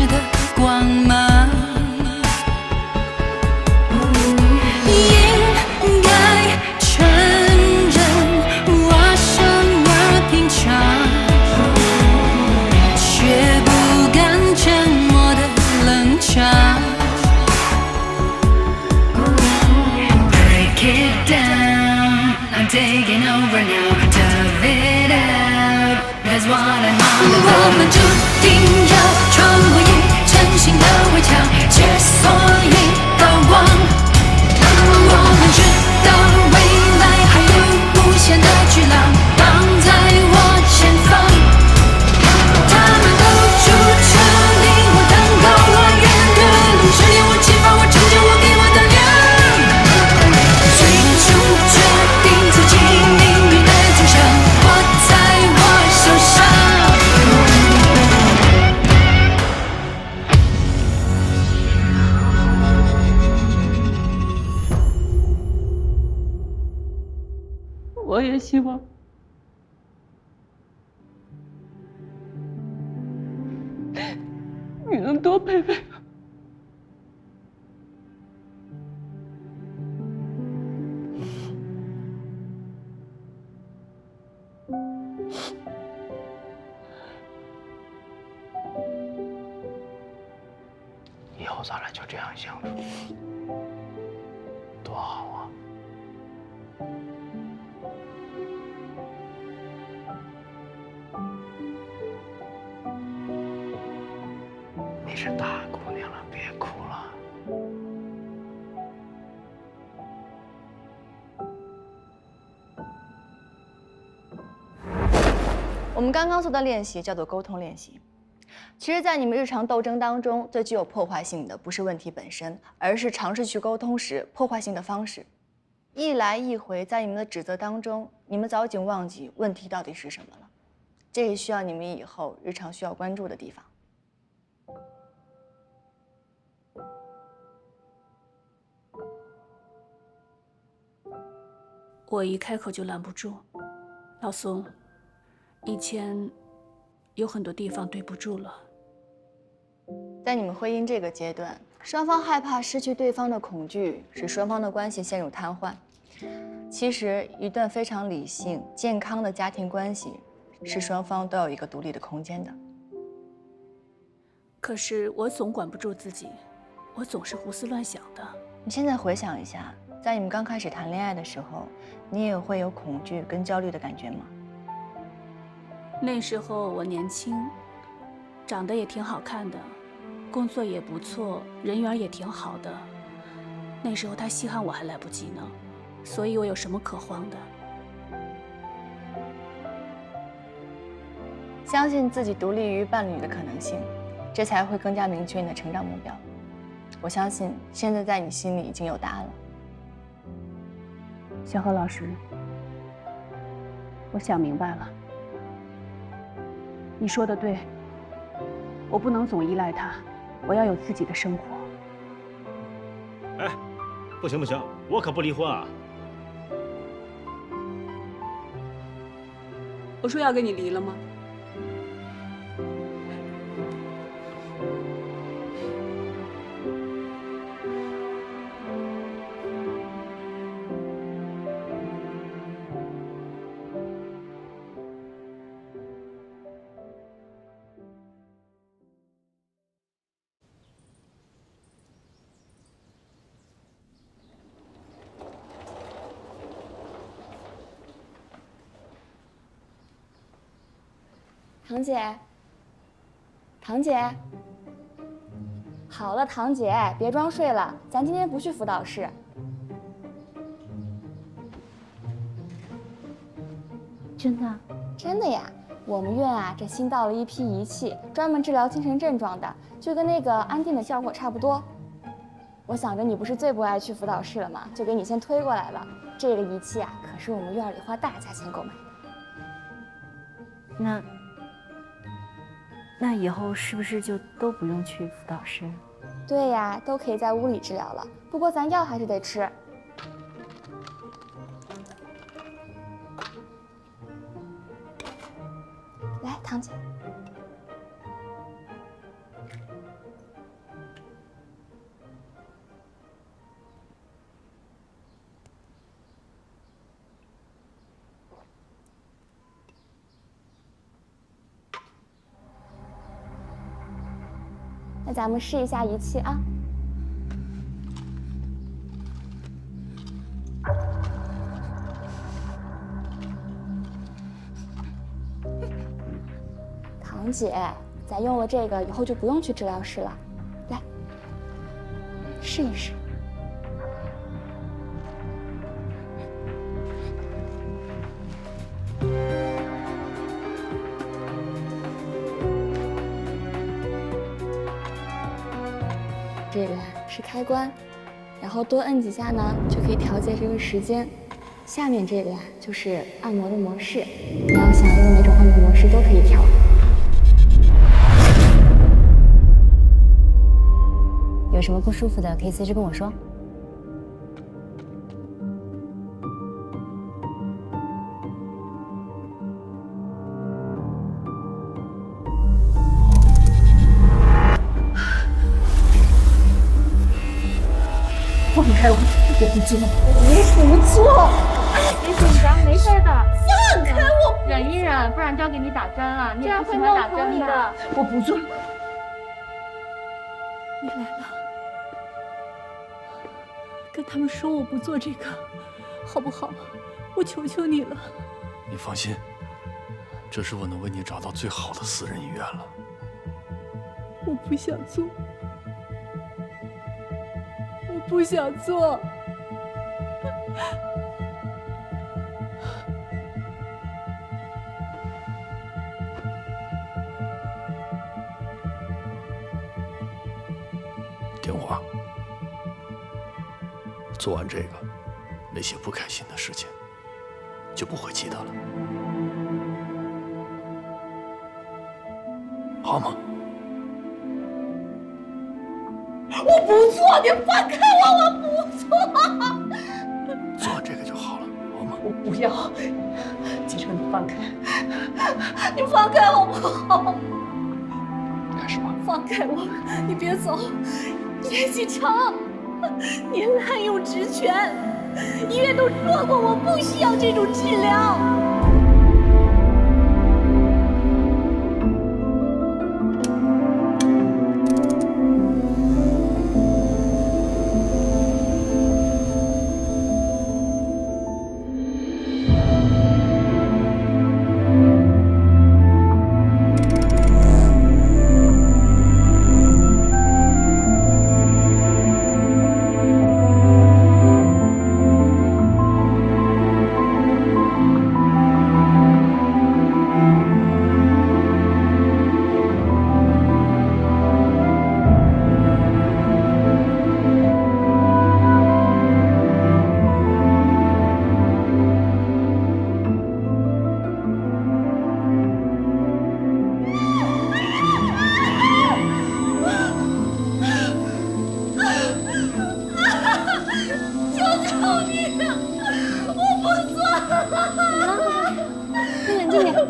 的光芒。应该承认我生而平常，却不敢沉默的冷场。Break it down, I'm taking over now. Tough it out, that's what I'm on about. 我们注定要穿过一层新的围墙，解锁一道光。我们知道未来还有无限的巨浪绑在我前方，他们都筑成令我登高望远的路，是令我启发我成就我给我的量。最终决定自己命运的走向，握在我手上。我也希望你能多陪陪我。以后咱俩就这样相处，多好啊！你是大姑娘了，别哭了。我们刚刚做的练习叫做沟通练习。其实，在你们日常斗争当中，最具有破坏性的不是问题本身，而是尝试去沟通时破坏性的方式。一来一回，在你们的指责当中，你们早已经忘记问题到底是什么了。这也需要你们以后日常需要关注的地方。我一开口就拦不住，老宋，以前有很多地方对不住了。在你们婚姻这个阶段，双方害怕失去对方的恐惧，使双方的关系陷入瘫痪。其实，一段非常理性、健康的家庭关系，是双方都有一个独立的空间的。可是我总管不住自己，我总是胡思乱想的。你现在回想一下，在你们刚开始谈恋爱的时候，你也会有恐惧跟焦虑的感觉吗？那时候我年轻，长得也挺好看的，工作也不错，人缘也挺好的。那时候他稀罕我还来不及呢，所以我有什么可慌的？相信自己独立于伴侣的可能性，这才会更加明确你的成长目标。我相信现在在你心里已经有答案了。小何老师，我想明白了，你说的对，我不能总依赖他，我要有自己的生活。哎，不行不行，我可不离婚啊！我说要跟你离了吗？堂姐，堂姐，好了，堂姐，别装睡了，咱今天不去辅导室。真的？真的呀，我们院啊，这新到了一批仪器，专门治疗精神症状的，就跟那个安定的效果差不多。我想着你不是最不爱去辅导室了吗？就给你先推过来了。这个仪器啊，可是我们院里花大价钱购买的。那以后是不是就都不用去辅导室？对呀，都可以在屋里治疗了。不过咱药还是得吃。来，堂姐。那咱们试一下仪器啊。堂姐，咱用了这个以后就不用去治疗室了，来，试一试。这个是开关，然后多摁几下呢，就可以调节这个时间。下面这个呀，就是按摩的模式，你要想用哪种按摩模式都可以调。有什么不舒服的，可以随时跟我说。放开我！我不做，我不做！别紧张，没事的。放开我！忍一忍，不然就要给你打针了。你这样会弄打针的。我不做。你来了，跟他们说我不做这个，好不好？我求求你了。你放心，这是我能为你找到最好的私人医院了。我不想做。不想做。听话，做完这个，那些不开心的事情就不会记得了，好吗？我不做，你放开我！我不做。做完这个就好了，好吗？我不要，季成，你放开，你放开好不好？开始吧。放开我！你别走，叶启成，你滥用职权，医院都说过我不需要这种治疗。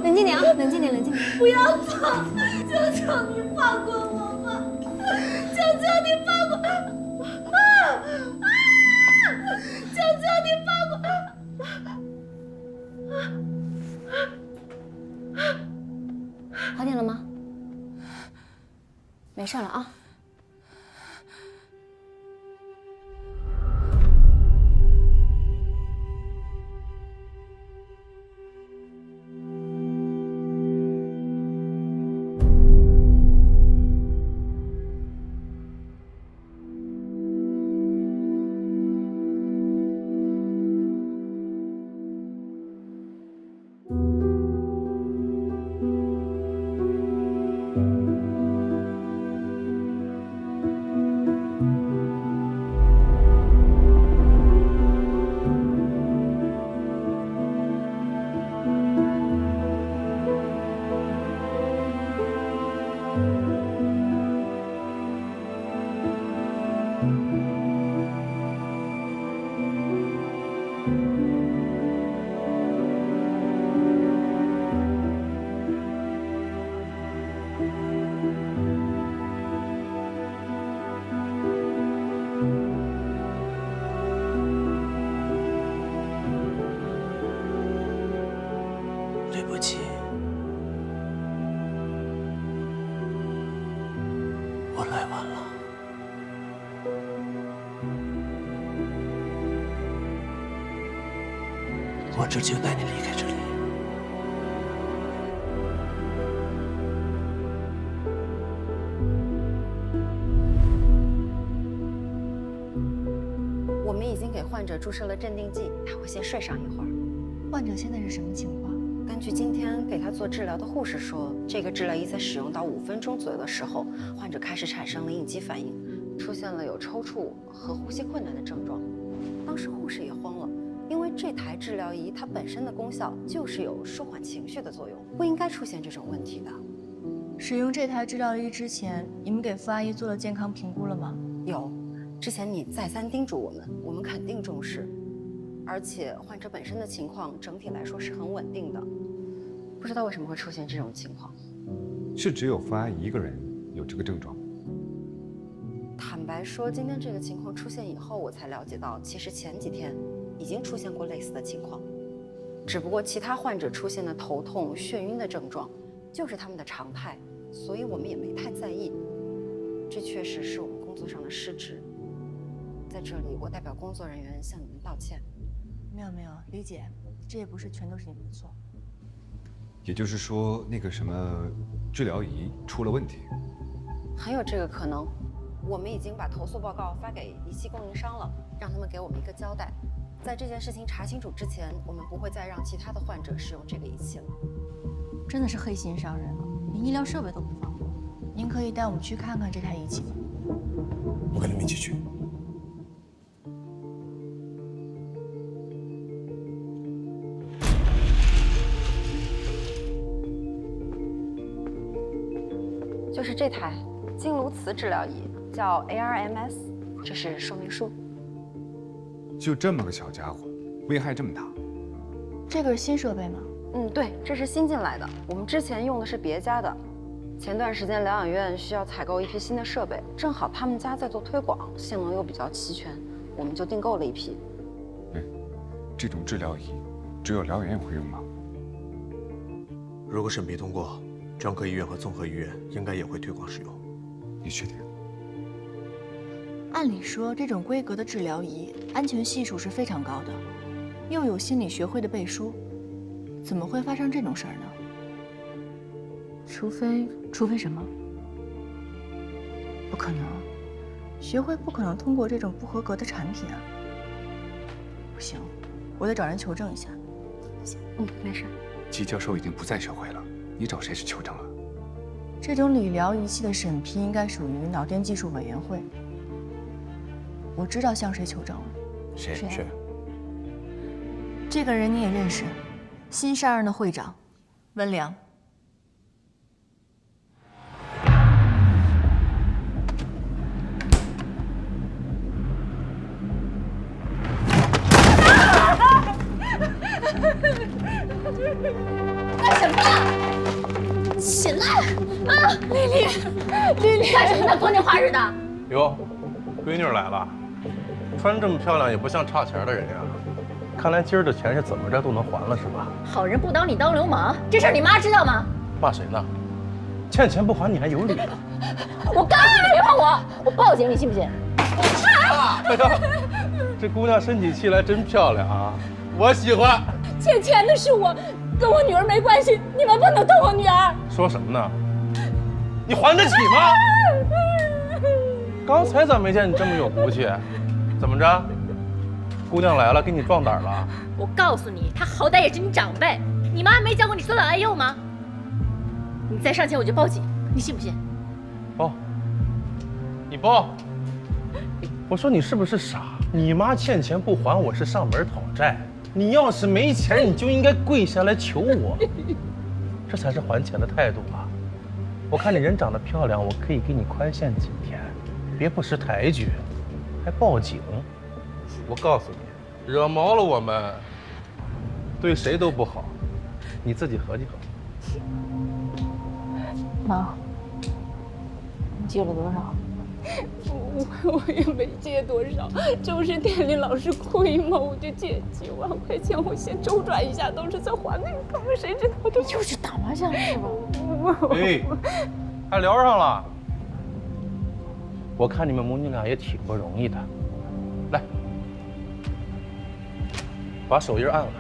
冷静点啊，冷静点，冷静点。不要走！求求你放过我吧！求求你放过！求求你放过！好点了吗？没事了啊。完了。我这就带你离开这里。我们已经给患者注射了镇定剂，他会先睡上一会儿。患者现在是什么情况？根据今天给他做治疗的护士说，这个治疗仪在使用到5分钟左右的时候，患者开始产生了应激反应，出现了有抽搐和呼吸困难的症状。当时护士也慌了，因为这台治疗仪它本身的功效就是有舒缓情绪的作用，不应该出现这种问题的。使用这台治疗仪之前，你们给傅阿姨做了健康评估了吗？有，之前你再三叮嘱我们肯定重视。而且患者本身的情况整体来说是很稳定的，不知道为什么会出现这种情况。是只有傅阿姨一个人有这个症状？坦白说，今天这个情况出现以后，我才了解到，其实前几天已经出现过类似的情况，只不过其他患者出现的头痛、眩晕的症状就是他们的常态，所以我们也没太在意。这确实是我们工作上的失职，在这里我代表工作人员向你们道歉。没有，理解，这也不是全都是你们的错。也就是说，那个什么治疗仪出了问题？很有这个可能。我们已经把投诉报告发给仪器供应商了，让他们给我们一个交代。在这件事情查清楚之前，我们不会再让其他的患者使用这个仪器了。真的是黑心商人了，连医疗设备都不放过。您可以带我们去看看这台仪器吗？我跟你们一起去。就是这台经颅磁治疗仪，叫 ARMS， 这是说明书。就这么个小家伙，危害这么大？这个是新设备吗？对，这是新进来的，我们之前用的是别家的。前段时间疗养院需要采购一批新的设备，正好他们家在做推广，性能又比较齐全，我们就订购了一批。这种治疗仪只有疗养院会用吗？如果审批通过，专科医院和综合医院应该也会推广使用。你确定？按理说，这种规格的治疗仪安全系数是非常高的，又有心理学会的背书，怎么会发生这种事儿呢？除非什么？不可能，学会不可能通过这种不合格的产品啊！不行，我得找人求证一下。没事。季教授已经不在学会了，你找谁去求证啊？这种理疗仪器的审批应该属于脑电技术委员会。我知道向谁求证了。谁？这个人你也认识，新上任的会长温良。干什么？起来！啊，丽丽，干什么呢？光天化日的。哟，闺女来了，穿这么漂亮也不像差钱的人呀。看来今儿的钱是怎么着都能还了是吧？好人不当你当流氓，这事儿你妈知道吗？骂谁呢？欠钱不还你还有理？我告诉你别碰我，我报警，你信不信？哎呀，这姑娘身起气来真漂亮啊，我喜欢。欠钱的是我，跟我女儿没关系，你们不能动我女儿。说什么呢？你还得起吗？刚才咋没见你这么有骨气？怎么着？姑娘来了，给你壮胆了？我告诉你，她好歹也是你长辈，你妈没教过你尊老爱幼吗？你再上前我就报警，你信不信？报！你报！我说你是不是傻？你妈欠钱不还，我是上门讨债。你要是没钱，你就应该跪下来求我，这才是还钱的态度啊！我看你人长得漂亮，我可以给你宽限几天，别不识抬举，还报警。我告诉你，惹毛了我们，对谁都不好，你自己合计合计。妈，你借了多少？我也没借多少，就是店里老是亏嘛，我就借几万块钱，我先周转一下，都是在还那个账，谁知道这就是打麻将是吧？哎，还聊上了。我看你们母女俩也挺不容易的。来，把手印按了，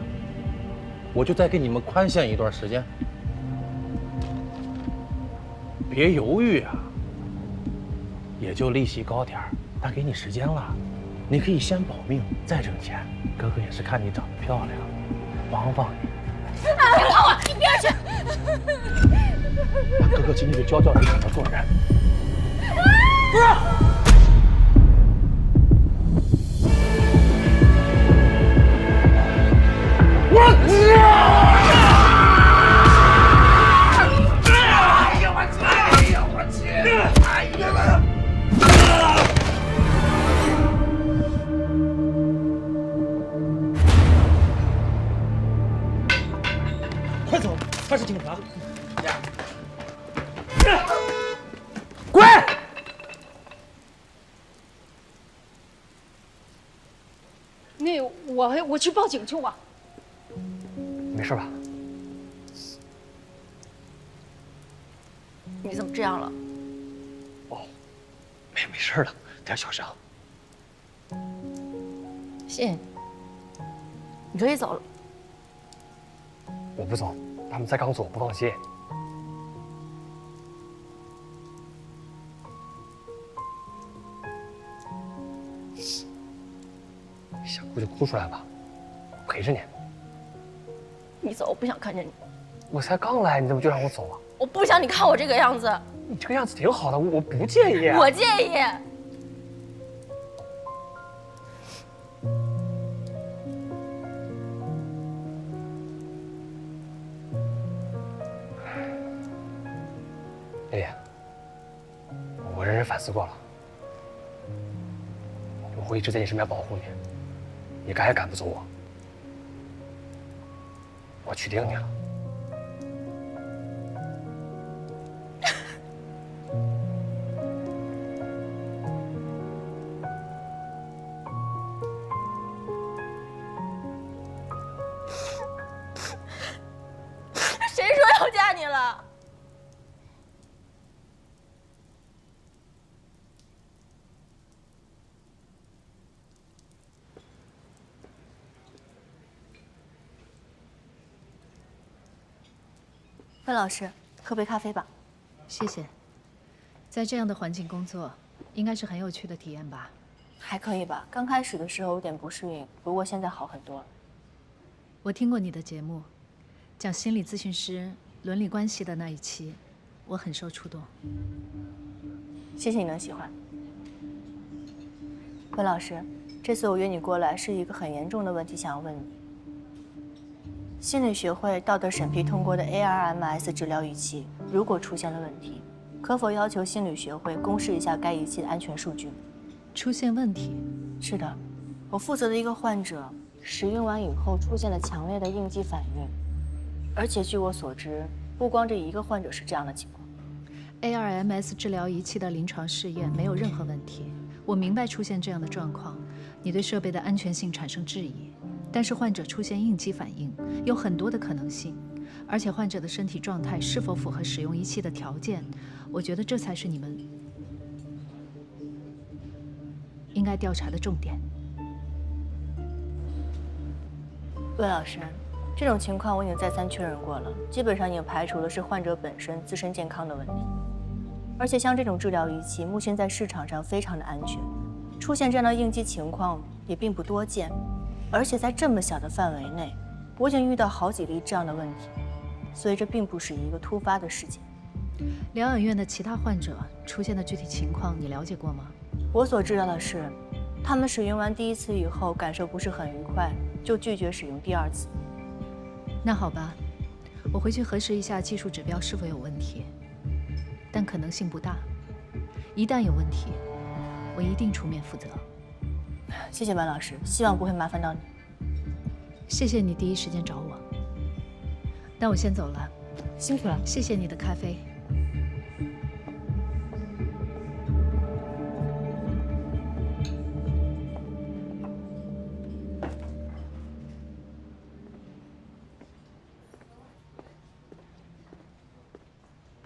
我就再给你们宽限一段时间。别犹豫啊，也就利息高点儿，但给你时间了，你可以先保命再挣钱。哥哥也是看你长得漂亮，帮帮你。别碰我！你别去！哥哥今天就教教你怎么做人。不是。快走，他是警察。滚！那我去报警去吧。没事吧？你怎么这样了？哦，没事的，点小伤。信，你可以走了。我不走，他们才刚走，不放心。想哭就哭出来吧，我陪着你。你走，我不想看见你。我才刚来，你怎么就让我走啊？我不想你看我这个样子。你这个样子挺好的，我不介意。我介意。丽丽，我认真反思过了，我会一直在你身边保护你，你赶也赶不走我。我取定你了。谁说要嫁你了？温老师，喝杯咖啡吧。谢谢。在这样的环境工作，应该是很有趣的体验吧？还可以吧，刚开始的时候有点不适应，不过现在好很多了。我听过你的节目，讲心理咨询师伦理关系的那一期，我很受触动。谢谢你能喜欢。温老师，这次我约你过来是一个很严重的问题，想要问你。心理学会道德审批通过的 ARMS 治疗仪器，如果出现了问题，可否要求心理学会公示一下该仪器的安全数据？出现问题？是的，我负责的一个患者使用完以后出现了强烈的应激反应，而且据我所知，不光这一个患者是这样的情况。ARMS 治疗仪器的临床试验没有任何问题。我明白出现这样的状况，你对设备的安全性产生质疑。但是患者出现应激反应有很多的可能性，而且患者的身体状态是否符合使用仪器的条件，我觉得这才是你们应该调查的重点。魏老师，这种情况我已经再三确认过了，基本上已经排除了是患者本身自身健康的问题。而且像这种治疗仪器，目前在市场上非常的安全，出现这样的应激情况也并不多见。而且在这么小的范围内，我已经遇到好几例这样的问题，所以这并不是一个突发的事件。疗养院的其他患者出现的具体情况，你了解过吗？我所知道的是，他们使用完第一次以后感受不是很愉快，就拒绝使用第二次。那好吧，我回去核实一下技术指标是否有问题，但可能性不大。一旦有问题，我一定出面负责。谢谢温老师，希望不会麻烦到你。谢谢你第一时间找我。那我先走了，辛苦了。谢谢你的咖啡。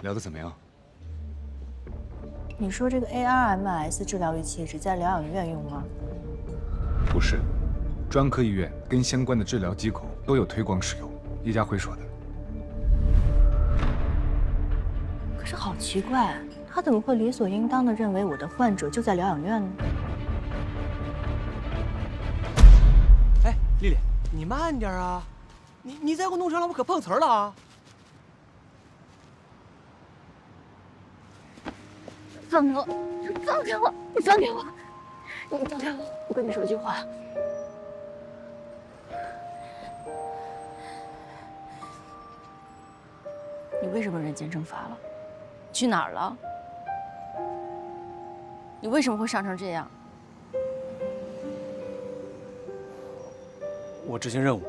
聊得怎么样？你说这个 ARMS 治疗仪器只在疗养院用吗？不是，专科医院跟相关的治疗机构都有推广使用，叶家辉说的。可是好奇怪，他怎么会理所应当的认为我的患者就在疗养院呢？哎，丽丽，你慢点啊！你再给我弄成了，我可碰瓷儿了啊！放开我！放开我！你放开我！你放开我！我跟你说句话。你为什么人间蒸发了？去哪儿了？你为什么会伤成这样？我执行任务。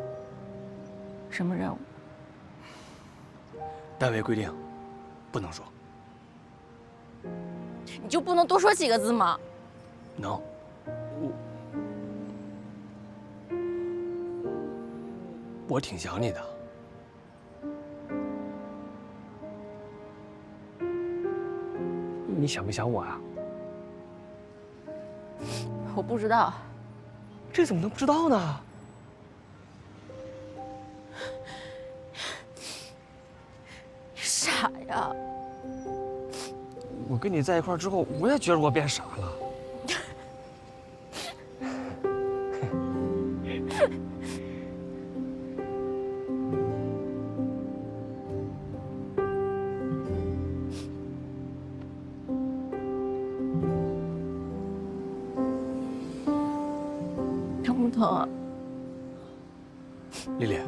什么任务？单位规定，不能说。你就不能多说几个字吗？能。我挺想你的。你想没想我啊？我不知道。这怎么能不知道呢？傻呀！我跟你在一块儿之后，我也觉得我变傻了。疼不疼啊？丽丽，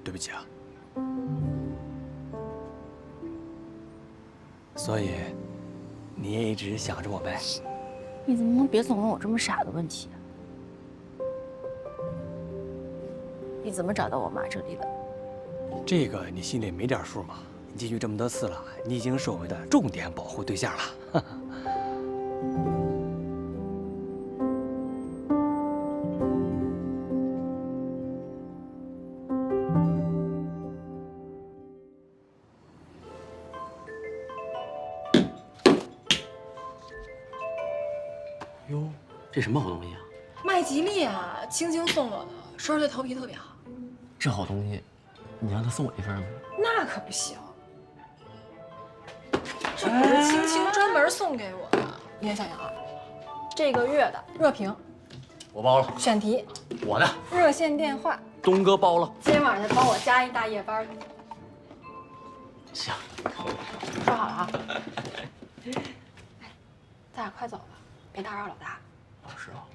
对不起啊。所以，你也一直想着我呗？你怎么能别总问我这么傻的问题啊？你怎么找到我妈这里的？这个你心里没点数吗？你进去这么多次了，你已经是我们的重点保护对象了。哟，这什么好东西啊？麦吉丽啊，青青送我的，说是对头皮特别好。这好东西，你让他送我一份吗？那可不行，这可是青青专门送给我的。你看小杨啊，这个月的热评，我包了。选题，我的。热线电话，东哥包了。今天晚上再帮我加一大夜班。行，说好了啊。咱俩快走吧，别打扰老大。是啊。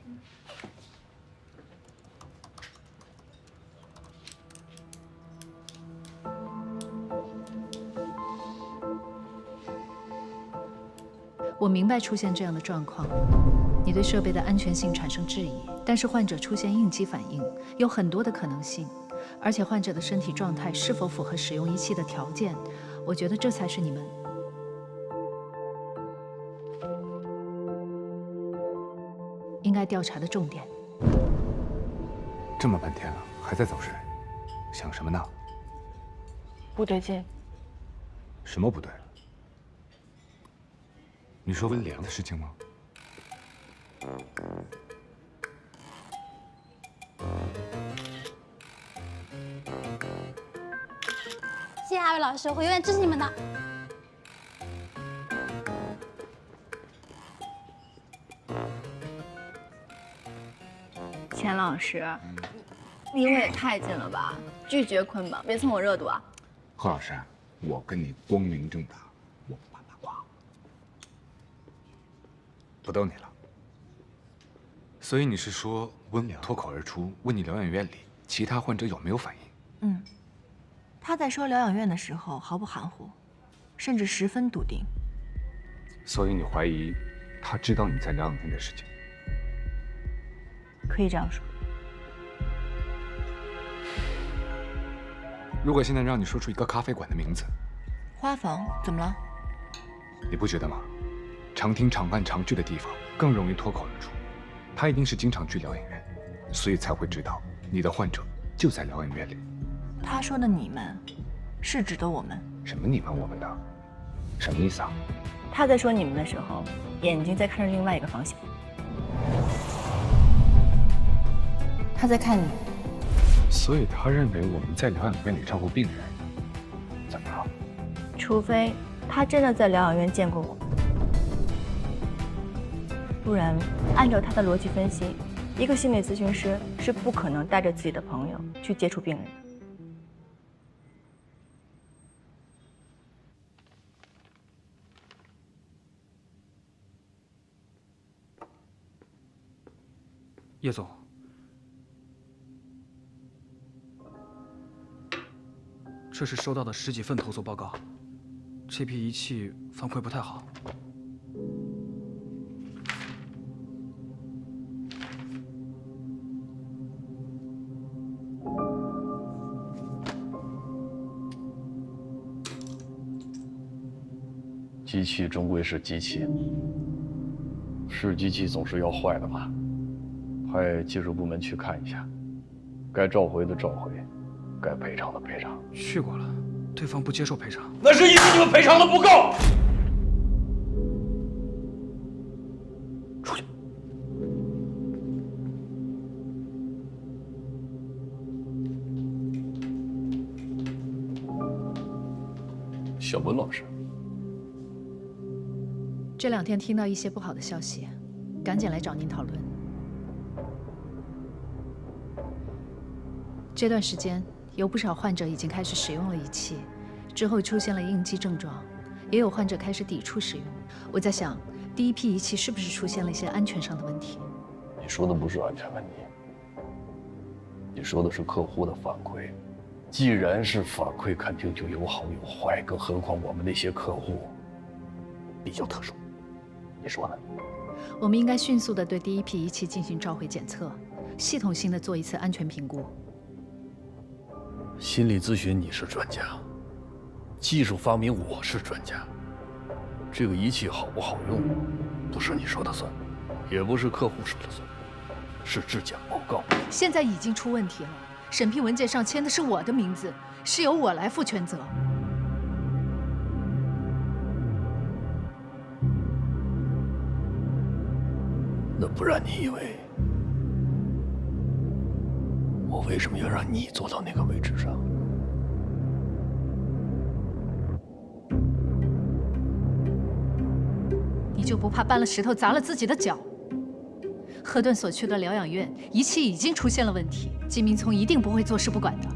我明白出现这样的状况，你对设备的安全性产生质疑，但是患者出现应激反应有很多的可能性，而且患者的身体状态是否符合使用仪器的条件，我觉得这才是你们应该调查的重点。这么半天了，还在走神，想什么呢？不对劲。什么不对？你说温良的事情吗？谢谢二位老师，我永远支持你们的。钱老师，离我也太近了吧？拒绝捆绑，别蹭我热度啊！贺老师，我跟你光明正大，我不怕八卦。不逗你了。所以你是说温良脱口而出问你疗养院里其他患者有没有反应？嗯，他在说疗养院的时候毫不含糊，甚至十分笃定。所以你怀疑他知道你在疗养院的事情？可以这样说。如果现在让你说出一个咖啡馆的名字，花房怎么了？你不觉得吗？常听常办常去的地方更容易脱口而出。他一定是经常去疗养院，所以才会知道你的患者就在疗养院里。他说的你们，是指的我们？什么你们我们的？什么意思啊？他在说你们的时候，眼睛在看着另外一个方向。他在看你。所以他认为我们在疗养院里照顾病人，怎么了？除非他真的在疗养院见过我，不然按照他的逻辑分析，一个心理咨询师是不可能带着自己的朋友去接触病人的。叶总，这是收到的10几份投诉报告，这批仪器反馈不太好。机器终归是机器，是机器总是要坏的吧？派技术部门去看一下，该召回的召回，该赔偿的赔偿。去过了，对方不接受赔偿。那是因为你们赔偿的不够。出去。小文老师，这2天听到一些不好的消息，赶紧来找您讨论。这段时间有不少患者已经开始使用了仪器，之后出现了应激症状，也有患者开始抵触使用。我在想，第一批仪器是不是出现了一些安全上的问题？你说的不是安全问题，你说的是客户的反馈。既然是反馈，肯定就有好有坏，更何况我们那些客户比较特殊，你说呢？我们应该迅速地对第一批仪器进行召回检测，系统性地做一次安全评估。心理咨询你是专家，技术发明我是专家。这个仪器好不好用，不是你说的算，也不是客户说的算，是质检报告。现在已经出问题了，审批文件上签的是我的名字，是由我来负全责。那不然你以为我为什么要让你坐到那个位置上？你就不怕搬了石头砸了自己的脚？赫顿所去的疗养院仪器已经出现了问题，金明聪一定不会坐视不管的。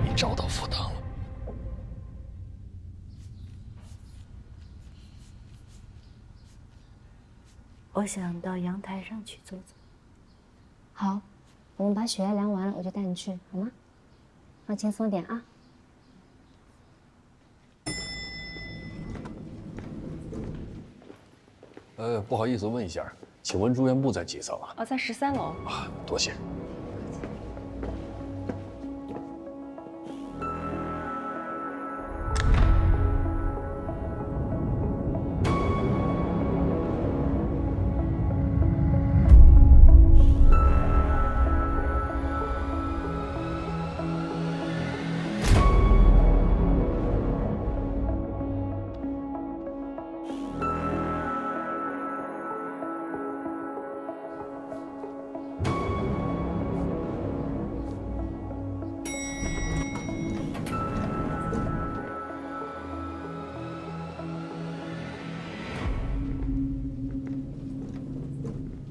你找到福堂了？我想到阳台上去走走。好，我们把血压量完了，我就带你去，好吗？放轻松点啊。不好意思问一下，请问住院部在几层啊？在13楼。啊，多谢。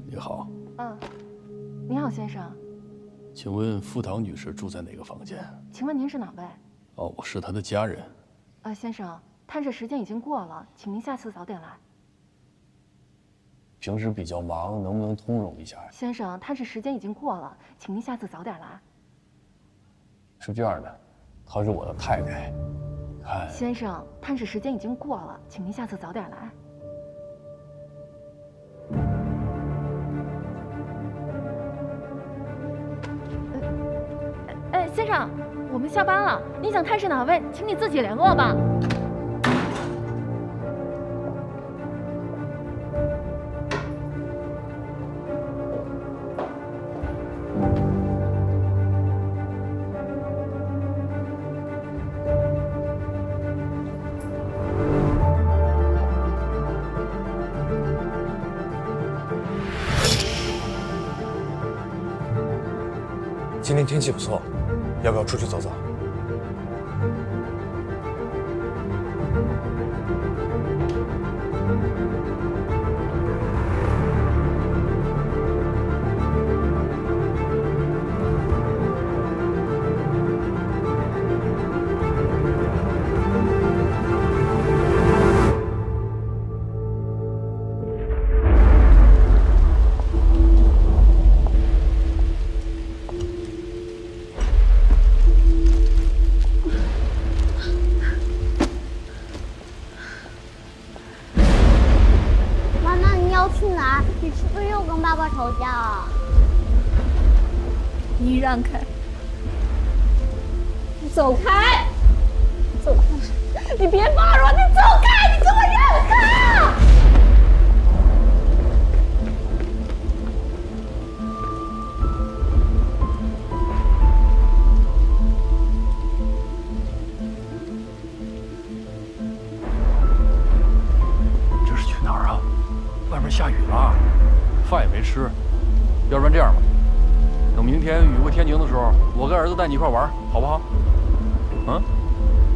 你好。你好，先生。请问付堂女士住在哪个房间？请问您是哪位？哦，我是她的家人。先生，探视时间已经过了，请您下次早点来。平时比较忙，能不能通融一下呀？先生，探视时间已经过了，请您下次早点来。是这样的，她是我的太太。看，先生，探视时间已经过了，请您下次早点来。先生，我们们下班了，你想探视哪位，请你自己联络吧。今天天气不错，要不要出去走走？吵架，你让开，你走开，走开！你别骂我，你走开！你给我让开！这是去哪儿啊？外面下雨了。饭也没吃，要不然这样吧，等明天雨过天晴的时候，我跟儿子带你一块玩，好不好？嗯，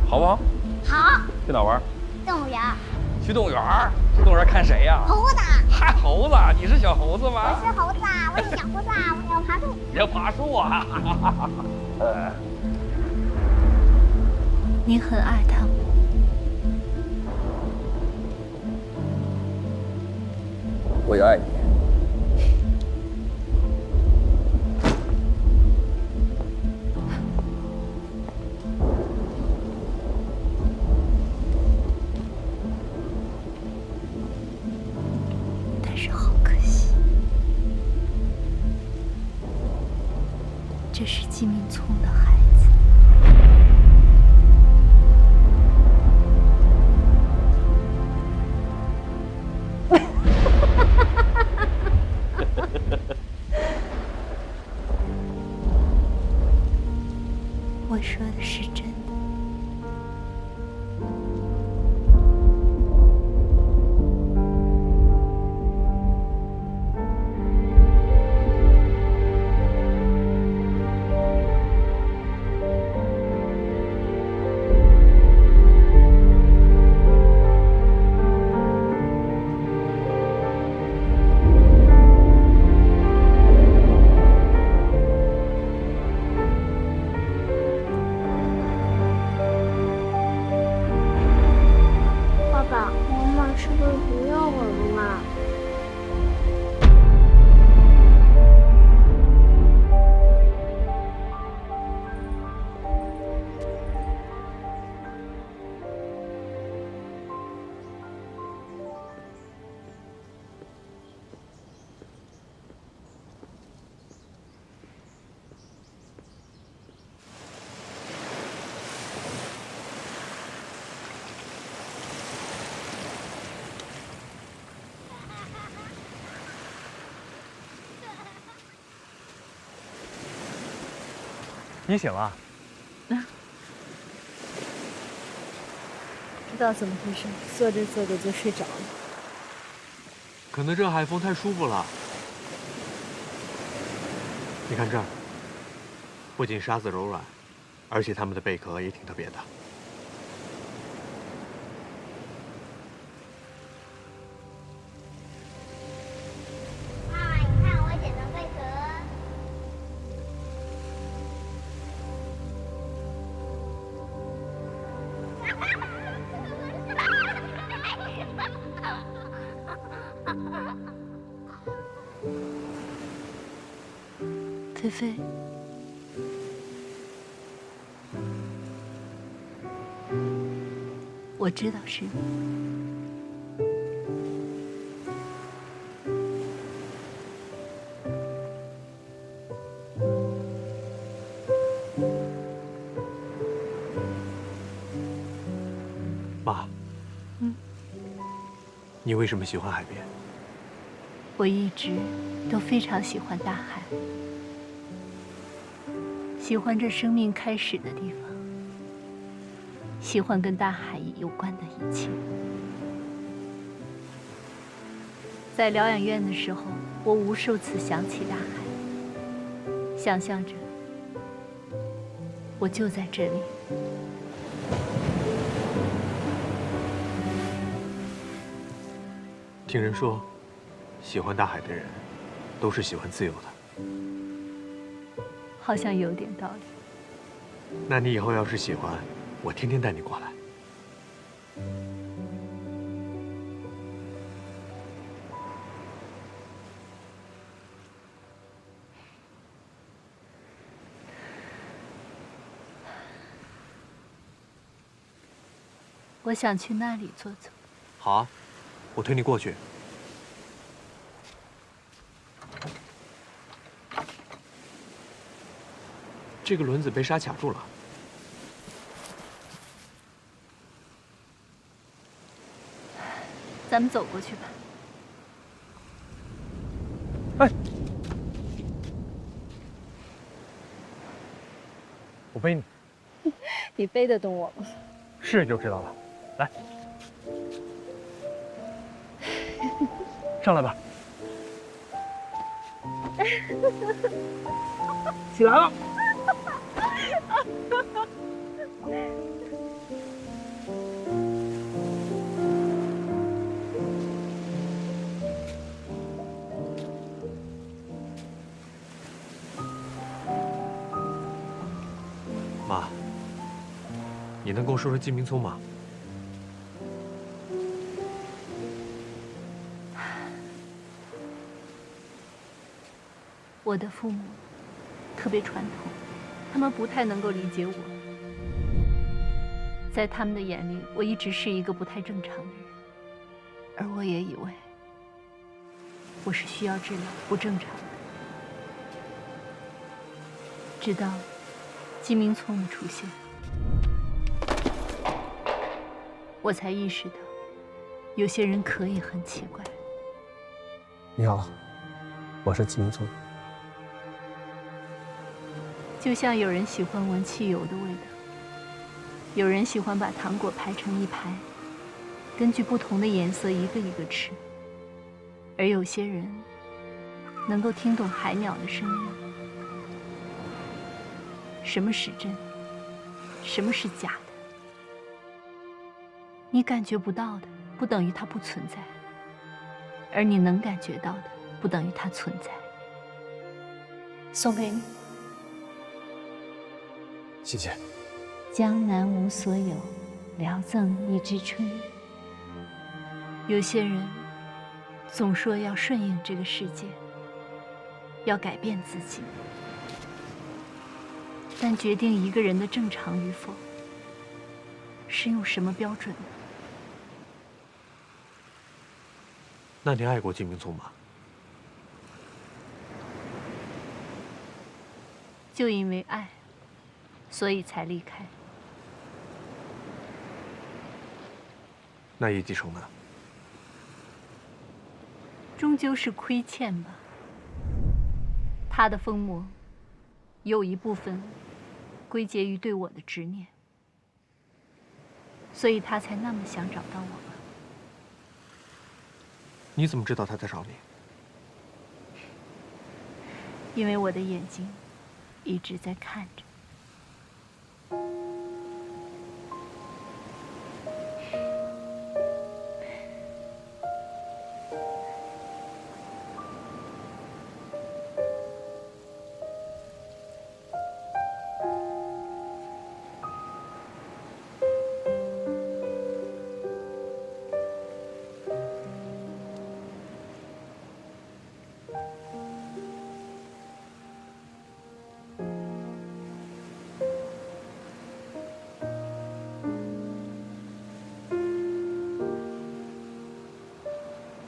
好不好？好。去哪玩？动物园。去动物园？去动物园看谁呀？猴子。嗨，猴子，你是小猴子吗？我是猴子，我是小猴子，我要爬树。你要爬树啊？你很爱他吗？我也爱你。但是好可惜，这是季明聪的孩子。我说的是真的。你醒了？不知道怎么回事，坐着坐着就睡着了。可能这海风太舒服了。你看这儿，不仅沙子柔软，而且它们的贝壳也挺特别的。妈妈，你看我捡的贝壳。菲菲，我知道是你。你为什么喜欢海边？我一直都非常喜欢大海，喜欢这生命开始的地方，喜欢跟大海有关的一切。在疗养院的时候，我无数次想起大海，想象着我就在这里。听人说，喜欢大海的人，都是喜欢自由的。好像有点道理。那你以后要是喜欢，我天天带你过来。我想去那里坐坐。好啊，我推你过去。这个轮子被沙卡住了。咱们走过去吧。哎，我背你。你背得动我吗？是就知道了。来，上来吧。起来了。妈，你能跟我说说金明聪吗？我的父母特别传统，他们不太能够理解我。在他们的眼里，我一直是一个不太正常的人，而我也以为我是需要治疗、不正常的。直到金明聪的出现，我才意识到，有些人可以很奇怪。你好，我是金明聪。就像有人喜欢闻汽油的味道，有人喜欢把糖果排成一排，根据不同的颜色一个一个吃，而有些人能够听懂海鸟的声音。什么是真，什么是假的？你感觉不到的，不等于它不存在；而你能感觉到的，不等于它存在。送给你。谢谢。江南无所有，聊赠一枝春。有些人总说要顺应这个世界，要改变自己，但决定一个人的正常与否，是用什么标准呢？那你爱过金明聪吗？就因为爱，所以才离开。那叶继承呢？终究是亏欠吧。他的疯魔，有一部分归结于对我的执念，所以他才那么想找到我吧。你怎么知道他在找你？因为我的眼睛一直在看着。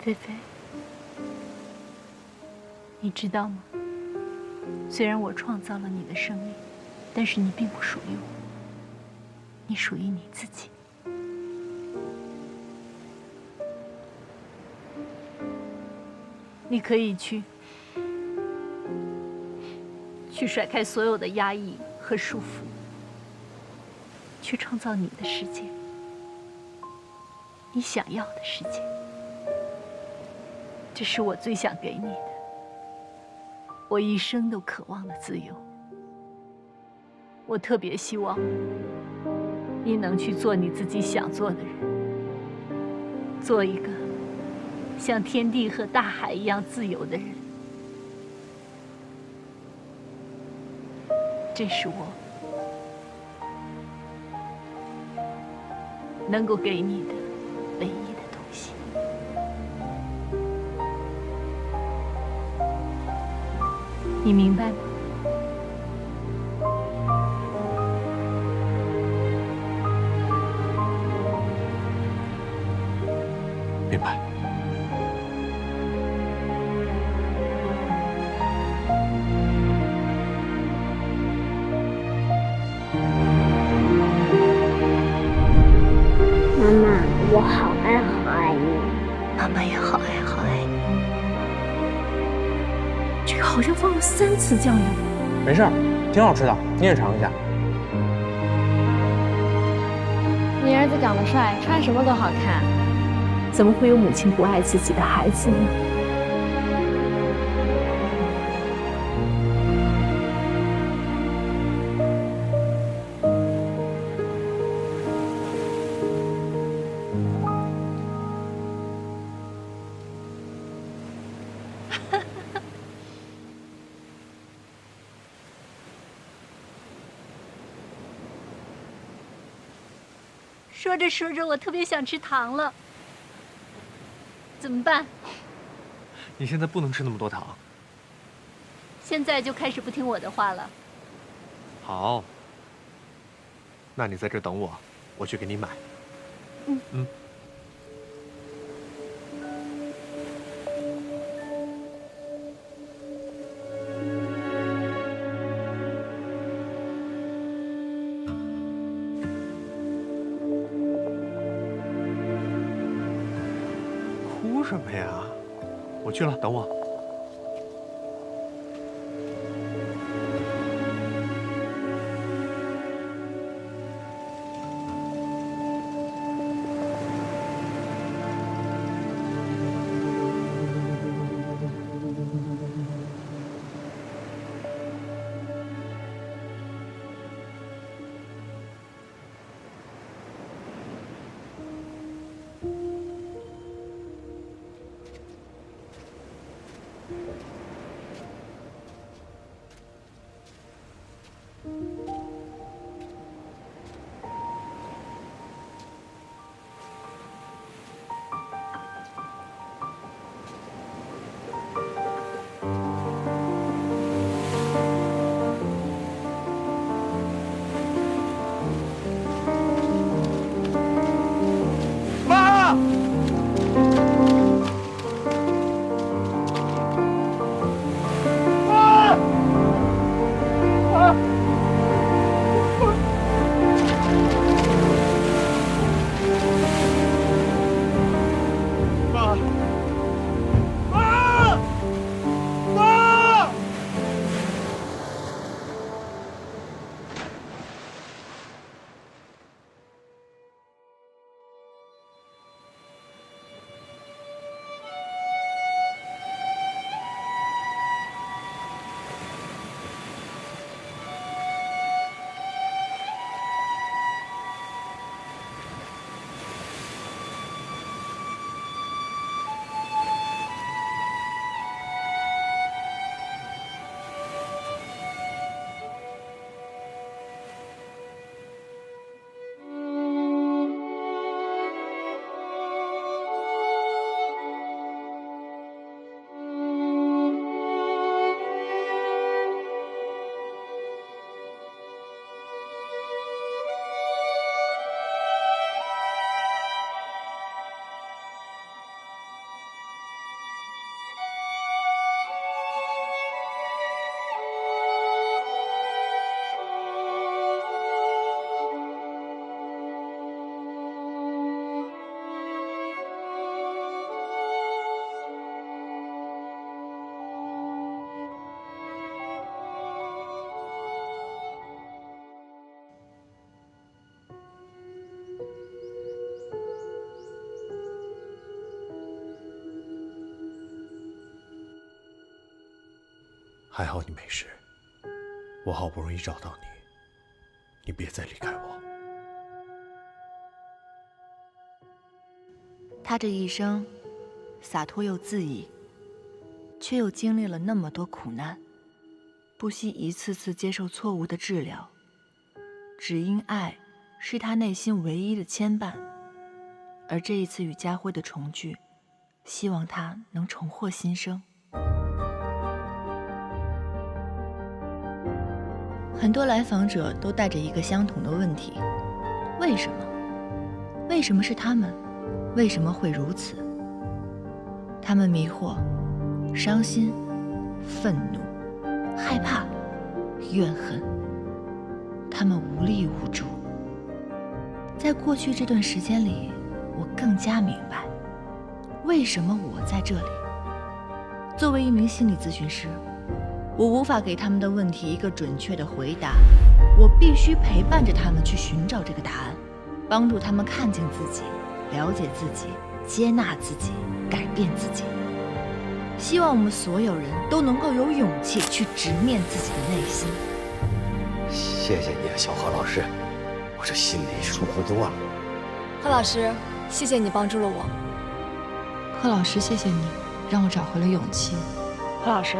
菲菲，你知道吗？虽然我创造了你的生命，但是你并不属于我，你属于你自己。你可以去甩开所有的压抑和束缚，去创造你的世界，你想要的世界。这是我最想给你的，我一生都渴望的自由。我特别希望你能去做你自己想做的人，做一个像天地和大海一样自由的人。这是我能够给你的唯一的东西。你明白吗？明白。妈妈，我好爱好爱你。妈妈也好爱好爱你。这个好像放了3次酱油。没事儿，挺好吃的，你也尝一下。你儿子长得帅，穿什么都好看。怎么会有母亲不爱自己的孩子呢？说着说着，我特别想吃糖了，怎么办？你现在不能吃那么多糖。现在就开始不听我的话了。好，那你在这等我，我去给你买。嗯。哭什么呀？我去了，等我。还好你没事，我好不容易找到你，你别再离开我。他这一生洒脱又恣意，却又经历了那么多苦难，不惜一次次接受错误的治疗，只因爱是他内心唯一的牵绊。而这一次与家辉的重聚，希望他能重获新生。很多来访者都带着一个相同的问题：为什么？为什么是他们？为什么会如此？他们迷惑、伤心、愤怒、害怕、怨恨，他们无力无助。在过去这段时间里，我更加明白，为什么我在这里。作为一名心理咨询师，我无法给他们的问题一个准确的回答，我必须陪伴着他们去寻找这个答案，帮助他们看见自己，了解自己，接纳自己，改变自己。希望我们所有人都能够有勇气去直面自己的内心。谢谢你啊，小何老师，我这心里舒服多了。贺老师，谢谢你帮助了我。贺老师，谢谢你，让我找回了勇气。贺老师，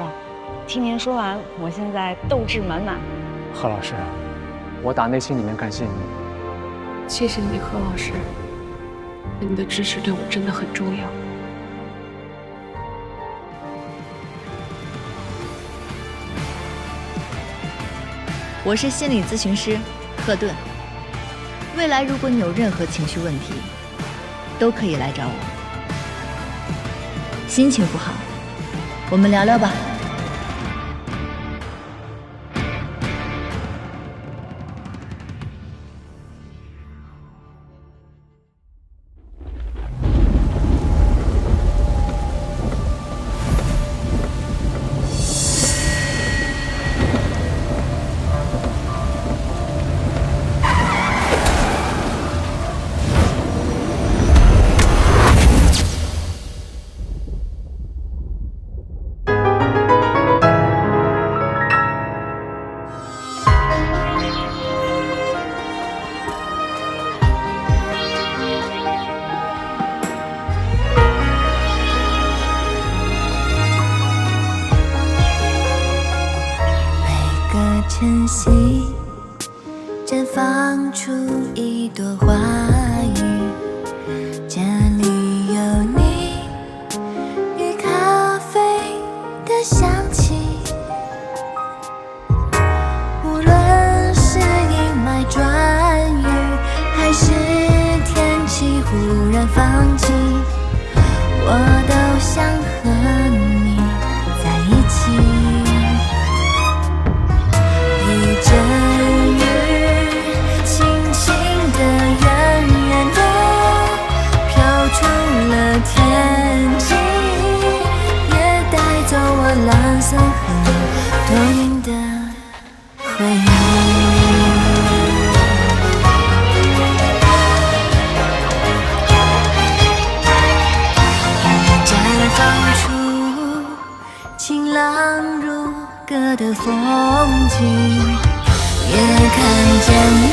听您说完，我现在斗志满满。贺老师，我打内心里面感谢你。谢谢你，贺老师，你的支持对我真的很重要。我是心理咨询师贺顿。未来如果你有任何情绪问题，都可以来找我。心情不好，我们聊聊吧。晨曦绽放出一朵花语，这里有你与咖啡的香气。无论是阴霾转雨，还是天气忽然放晴，我都想和你在一起。一阵雨，轻轻的，远远的，飘出了天际，也带走我蓝色和多云的回忆。雨绽放出晴朗如歌的风景，也看见你